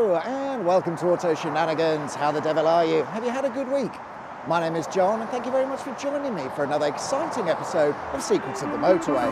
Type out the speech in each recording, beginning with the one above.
Hello and welcome to Auto Shenanigans. How the devil are you? Have you had a good week? My name is John and thank you very much for joining me for another exciting episode of Secrets of the Motorway.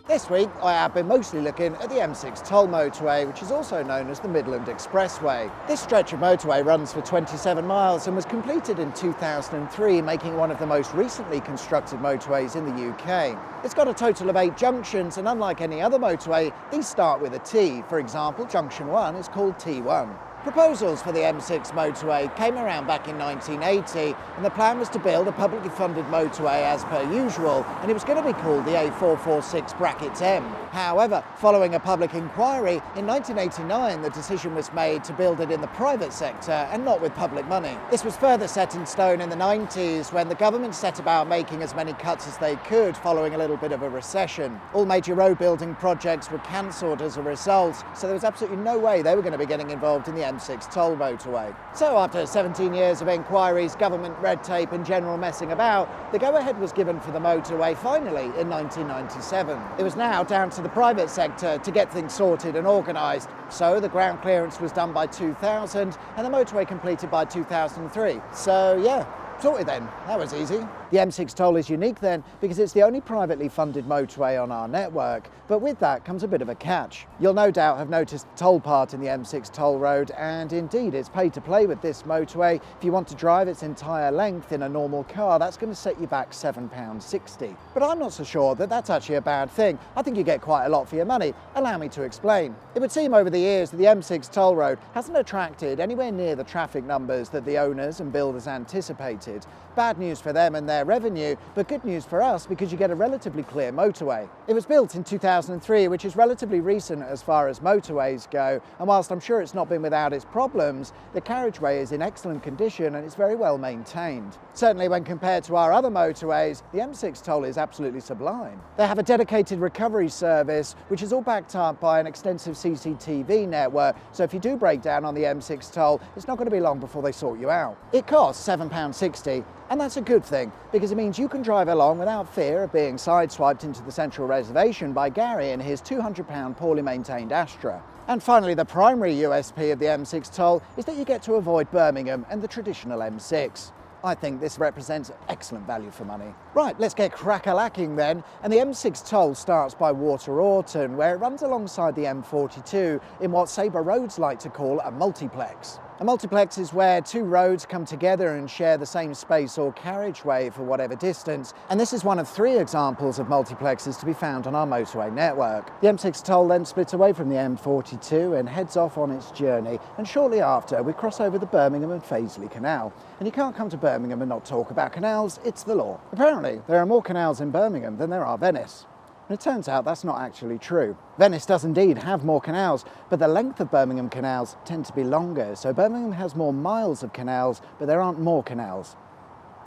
This week I have been mostly looking at the M6 toll motorway, which is also known as the Midland Expressway. This stretch of motorway runs for 27 miles and was completed in 2003, making one of the most recently constructed motorways in the UK. It's got a total of 8 junctions, and unlike any other motorway, these start with a T. For example, junction 1 is called T1. Proposals for the M6 motorway came around back in 1980, and the plan was to build a publicly funded motorway as per usual, and it was going to be called the A446-M. However, following a public inquiry, in 1989 the decision was made to build it in the private sector and not with public money. This was further set in stone in the 90s when the government set about making as many cuts as they could following a little bit of a recession. All major road building projects were cancelled as a result, so there was absolutely no way they were going to be getting involved in the M6 toll motorway. So after 17 years of inquiries, government red tape and general messing about, the go-ahead was given for the motorway finally in 1997. It was now down to the private sector to get things sorted and organised. So the ground clearance was done by 2000 and the motorway completed by 2003. So yeah, sorted then. That was easy. The M6 toll is unique then because it's the only privately funded motorway on our network, but with that comes a bit of a catch. You'll no doubt have noticed the toll part in the M6 toll road, and indeed it's pay to play with this motorway. If you want to drive its entire length in a normal car, that's going to set you back £7.60. But I'm not so sure that that's actually a bad thing. I think you get quite a lot for your money. Allow me to explain. It would seem over the years that the M6 toll road hasn't attracted anywhere near the traffic numbers that the owners and builders anticipated. Bad news for them and their revenue, but good news for us because you get a relatively clear motorway. It was built in 2003, which is relatively recent as far as motorways go, and whilst I'm sure it's not been without its problems, the carriageway is in excellent condition and it's very well maintained. Certainly when compared to our other motorways, the M6 toll is absolutely sublime. They have a dedicated recovery service, which is all backed up by an extensive CCTV network, so if you do break down on the M6 toll, it's not going to be long before they sort you out. It costs £7.60, and that's a good thing, because it means you can drive along without fear of being sideswiped into the central reservation by Gary in his £200 poorly maintained Astra. And finally, the primary USP of the M6 toll is that you get to avoid Birmingham and the traditional M6. I think this represents excellent value for money. Right, let's get crack-a-lacking then, and the M6 toll starts by Water Orton, where it runs alongside the M42 in what Sabre Roads like to call a multiplex. A multiplex is where 2 roads come together and share the same space or carriageway for whatever distance, and this is one of 3 examples of multiplexes to be found on our motorway network. The M6 toll then splits away from the M42 and heads off on its journey, and shortly after we cross over the Birmingham and Fazeley Canal. And you can't come to Birmingham and not talk about canals, it's the law. Apparently, there are more canals in Birmingham than there are Venice. And it turns out that's not actually true. Venice does indeed have more canals, but the length of Birmingham canals tend to be longer, so Birmingham has more miles of canals, but there aren't more canals,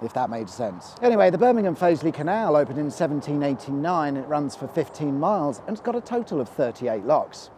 if that made sense. Anyway, the Birmingham-Fazeley Canal opened in 1789, it runs for 15 miles, and it's got a total of 38 locks.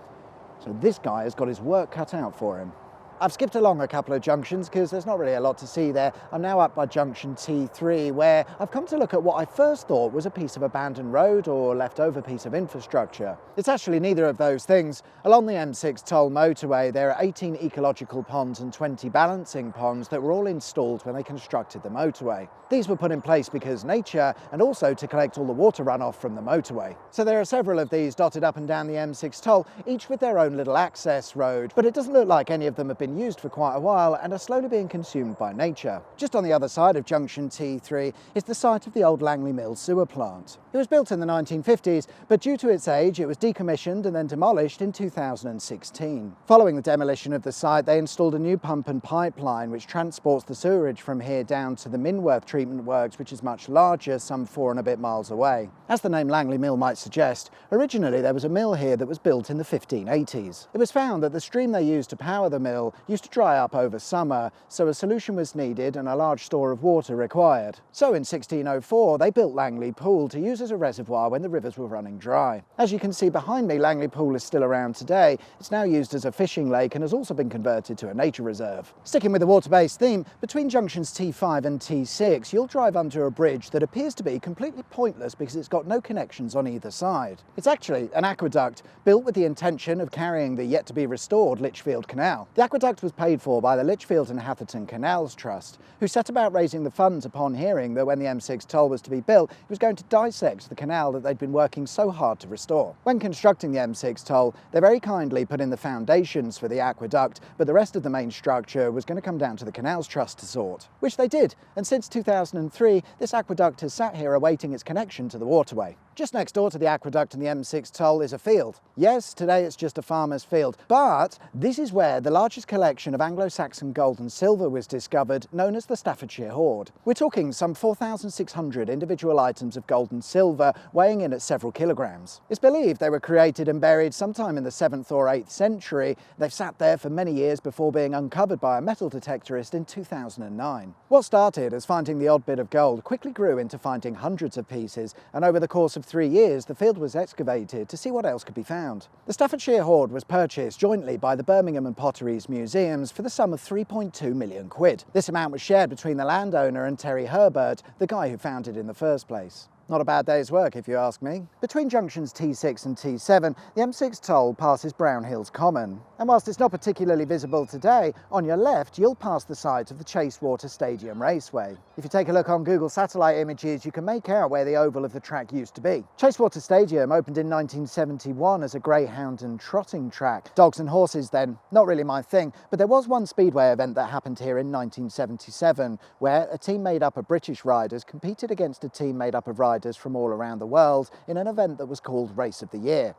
So this guy has got his work cut out for him. I've skipped along a couple of junctions because there's not really a lot to see there. I'm now up by junction T3, where I've come to look at what I first thought was a piece of abandoned road or leftover piece of infrastructure. It's actually neither of those things. Along the M6 toll motorway, there are 18 ecological ponds and 20 balancing ponds that were all installed when they constructed the motorway. These were put in place because nature, and also to collect all the water runoff from the motorway. So there are several of these dotted up and down the M6 toll, each with their own little access road, but it doesn't look like any of them have been used for quite a while and are slowly being consumed by nature. Just on the other side of junction T3 is the site of the old Langley Mill sewer plant. It was built in the 1950s, but due to its age it was decommissioned and then demolished in 2016. Following the demolition of the site, they installed a new pump and pipeline which transports the sewerage from here down to the Minworth treatment works, which is much larger, some 4 and a bit miles away. As the name Langley Mill might suggest, originally there was a mill here that was built in the 1580s. It was found that the stream they used to power the mill toll used to dry up over summer, so a solution was needed and a large store of water required. So in 1604 they built Langley Pool to use as a reservoir when the rivers were running dry. As you can see behind me, Langley Pool is still around today. It's now used as a fishing lake and has also been converted to a nature reserve. Sticking with the water-based theme, between junctions T5 and T6 you'll drive under a bridge that appears to be completely pointless because it's got no connections on either side. It's actually an aqueduct built with the intention of carrying the yet-to-be-restored Lichfield Canal. The aqueduct was paid for by the Lichfield and Hatherton Canals Trust, who set about raising the funds upon hearing that when the M6 toll was to be built, it was going to dissect the canal that they'd been working so hard to restore. When constructing the M6 toll, they very kindly put in the foundations for the aqueduct, but the rest of the main structure was going to come down to the Canals Trust to sort, which they did, and since 2003, this aqueduct has sat here awaiting its connection to the waterway. Just next door to the aqueduct and the M6 toll is a field. Yes, today it's just a farmer's field, but this is where the largest collection of Anglo-Saxon gold and silver was discovered, known as the Staffordshire Hoard. We're talking some 4,600 individual items of gold and silver, weighing in at several kilograms. It's believed they were created and buried sometime in the 7th or 8th century. They've sat there for many years before being uncovered by a metal detectorist in 2009. What started as finding the odd bit of gold quickly grew into finding hundreds of pieces, and over the course of 3 years, the field was excavated to see what else could be found. The Staffordshire Hoard was purchased jointly by the Birmingham and Potteries Museums for the sum of £3.2 million. This amount was shared between the landowner and Terry Herbert, the guy who found it in the first place. Not a bad day's work, if you ask me. Between junctions T6 and T7, the M6 toll passes Brown Hills Common. And whilst it's not particularly visible today, on your left you'll pass the site of the Chasewater Stadium Raceway. If you take a look on Google satellite images, you can make out where the oval of the track used to be. Chasewater Stadium opened in 1971 as a greyhound and trotting track. Dogs and horses then, not really my thing, but there was one speedway event that happened here in 1977, where a team made up of British riders competed against a team made up of riders from all around the world in an event that was called Race of the Year.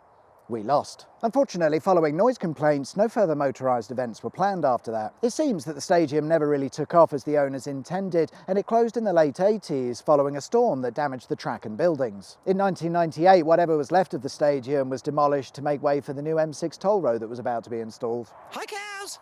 We lost. Unfortunately, following noise complaints, no further motorised events were planned after that. It seems that the stadium never really took off as the owners intended, and it closed in the late 80s following a storm that damaged the track and buildings. In 1998, whatever was left of the stadium was demolished to make way for the new M6 toll road that was about to be installed. Hi, cows!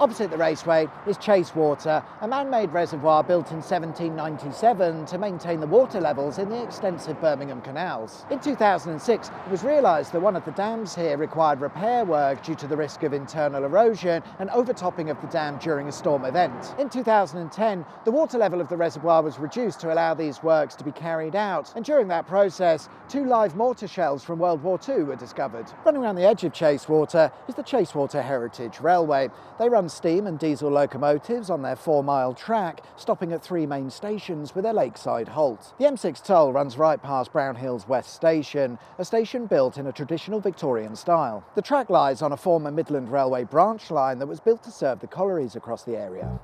Opposite the raceway is Chasewater, a man-made reservoir built in 1797 to maintain the water levels in the extensive Birmingham canals. In 2006, it was realised that one of the dams here required repair work due to the risk of internal erosion and overtopping of the dam during a storm event. In 2010, the water level of the reservoir was reduced to allow these works to be carried out, and during that process, 2 live mortar shells from World War II were discovered. Running around the edge of Chasewater is the Chasewater Heritage Railway. They run steam and diesel locomotives on their 4-mile track, stopping at 3 main stations with a lakeside halt. The M6 toll runs right past Brown Hills West Station, a station built in a traditional Victorian style. The track lies on a former Midland Railway branch line that was built to serve the collieries across the area.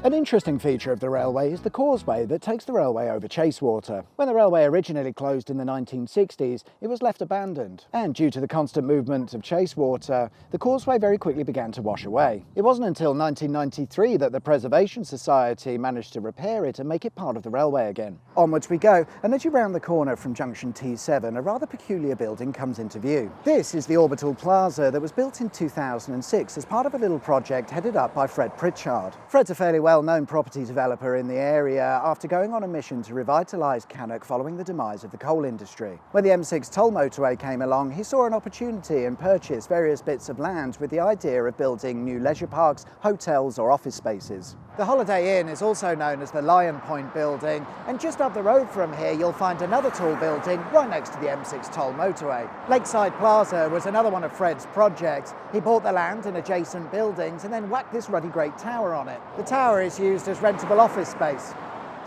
An interesting feature of the railway is the causeway that takes the railway over Chasewater. When the railway originally closed in the 1960s, it was left abandoned, and due to the constant movement of Chasewater, the causeway very quickly began to wash away. It wasn't until 1993 that the Preservation Society managed to repair it and make it part of the railway again. Onwards we go, and as you round the corner from junction T7, a rather peculiar building comes into view. This is the Orbital Plaza that was built in 2006 as part of a little project headed up by Fred Pritchard. Fred's a fairly well-known property developer in the area after going on a mission to revitalise Cannock following the demise of the coal industry. When the M6 toll motorway came along, he saw an opportunity and purchased various bits of land with the idea of building new leisure parks, hotels or office spaces. The Holiday Inn is also known as the Lion Point building, and just up the road from here you'll find another tall building right next to the M6 toll motorway. Lakeside Plaza was another one of Fred's projects. He bought the land and adjacent buildings and then whacked this ruddy great tower on it. The tower is used as rentable office space,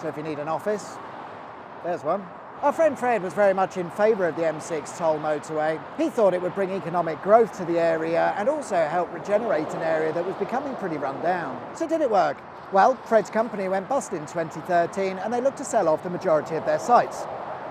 so if you need an office, there's one. Our friend Fred was very much in favour of the M6 toll motorway. He thought it would bring economic growth to the area and also help regenerate an area that was becoming pretty run down. So did it work? Well, Fred's company went bust in 2013 and they looked to sell off the majority of their sites.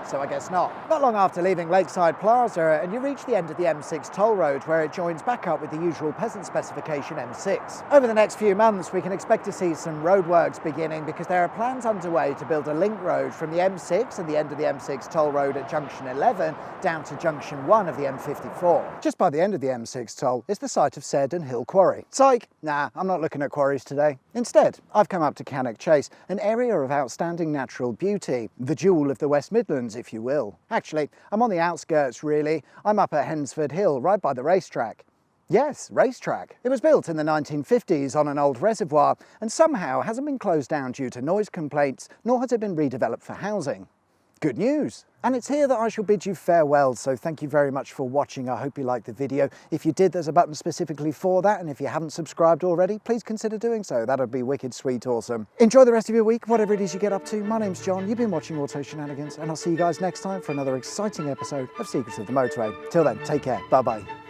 so I guess not. Not long after leaving Lakeside Plaza, and you reach the end of the M6 toll road where it joins back up with the usual peasant specification M6. Over the next few months, we can expect to see some roadworks beginning because there are plans underway to build a link road from the M6 and the end of the M6 toll road at junction 11 down to junction 1 of the M54. Just by the end of the M6 toll is the site of Saredon Hill Quarry. Psych! Nah, I'm not looking at quarries today. Instead, I've come up to Cannock Chase, an area of outstanding natural beauty, the jewel of the West Midlands, if you will. Actually, I'm on the outskirts, really. I'm up at Hensford Hill, right by the racetrack. Yes, racetrack. It was built in the 1950s on an old reservoir and somehow hasn't been closed down due to noise complaints, nor has it been redeveloped for housing. Good news! And it's here that I shall bid you farewell, so thank you very much for watching. I hope you liked the video. If you did, there's a button specifically for that, and if you haven't subscribed already, please consider doing so. That'd be wicked, sweet, awesome. Enjoy the rest of your week, whatever it is you get up to. My name's John, you've been watching Auto Shenanigans, and I'll see you guys next time for another exciting episode of Secrets of the Motorway. Till then, take care, bye-bye.